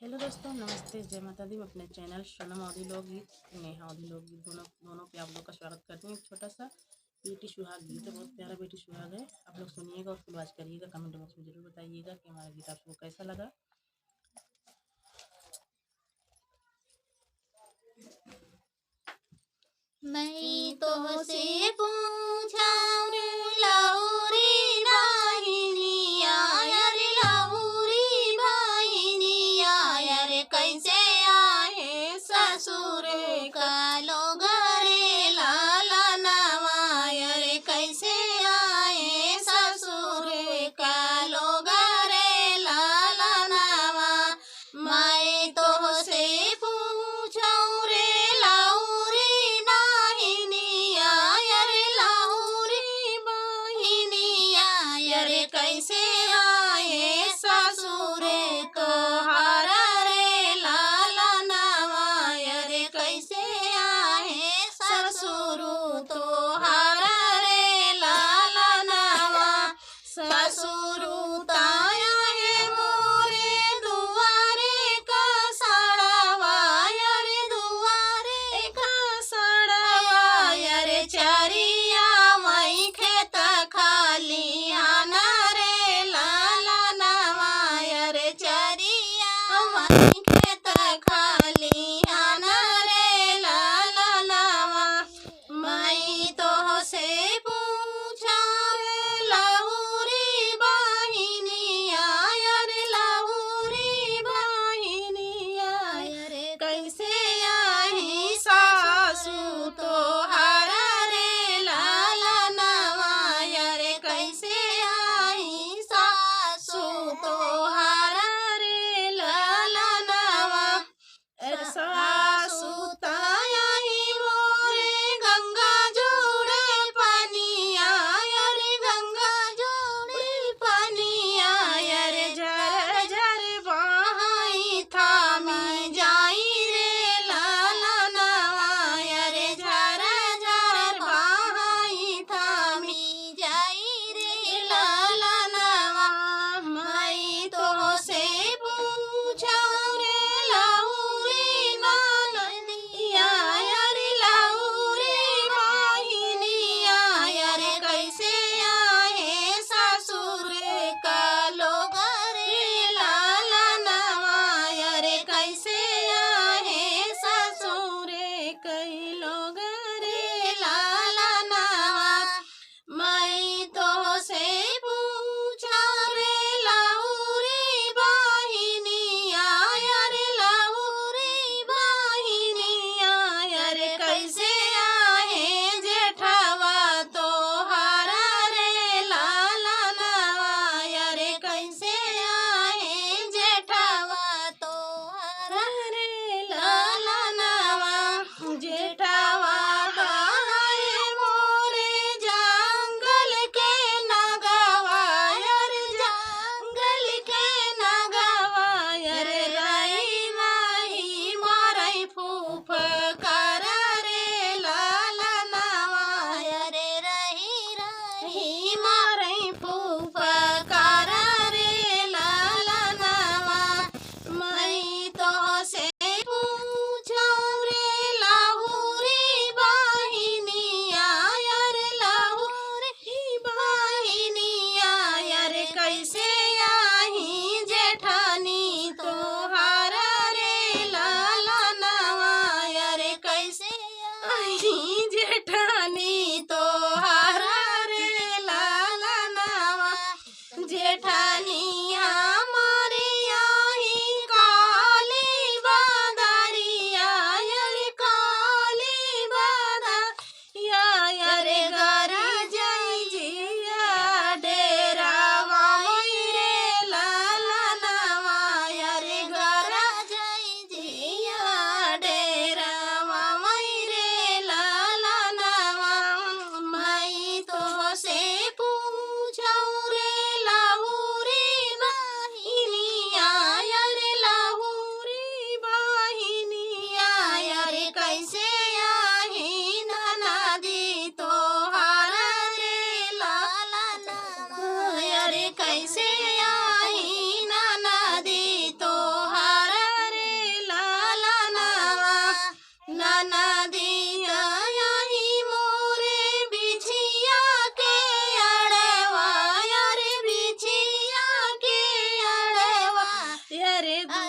Hello दोस्तों, नमस्ते, जय माता दी। मैं अपने चैनल सोनम ऑडी लोकगीत, नेहा ऑडी लोकगीत दोनों पे आप लोग का स्वागत करती हूँ। एक छोटा सा बेटी सुहाग गीत है, बहुत प्यारा बेटी सुहाग है। आप लोग सुनिएगा और फुलवाच करिएगा। कमेंट बॉक्स में जरूर बताइएगा कि हमारा गीत आपको कैसा लगा। मैं तो से पूछाऊं लौरी बाहिनिया रे लौरी बाहिनिया रे कैसे आए ससुर का लोग रे लाला नवाय रे कैसे आए ससुर का लोग रे लाला नवा। मैं तो से पूछाऊं रे लौरी नाहिनिया रे लौरी बाहिनिया रे कैसे आए ससुर तो हारा रे लाला नवाय रे कैसे आए ससुर तो हारा रे लाला नवा। ससुर ताया है मोरे दुआरे का सड़वा रे दुआरे का सड़वा रे चरिया मई खेत खाली आना रे लाला नवा रे चरिया मई खेत खाली आना रे लाला नवा। मैं तो से पूछा रे लहुरी बाहिनिया रे लहुरी बाहिनिया रे कैसे आही सासू तो हारा रे लाला नवा रे कैसे आही सासू तो हारा रे लाला नवा। करे आ,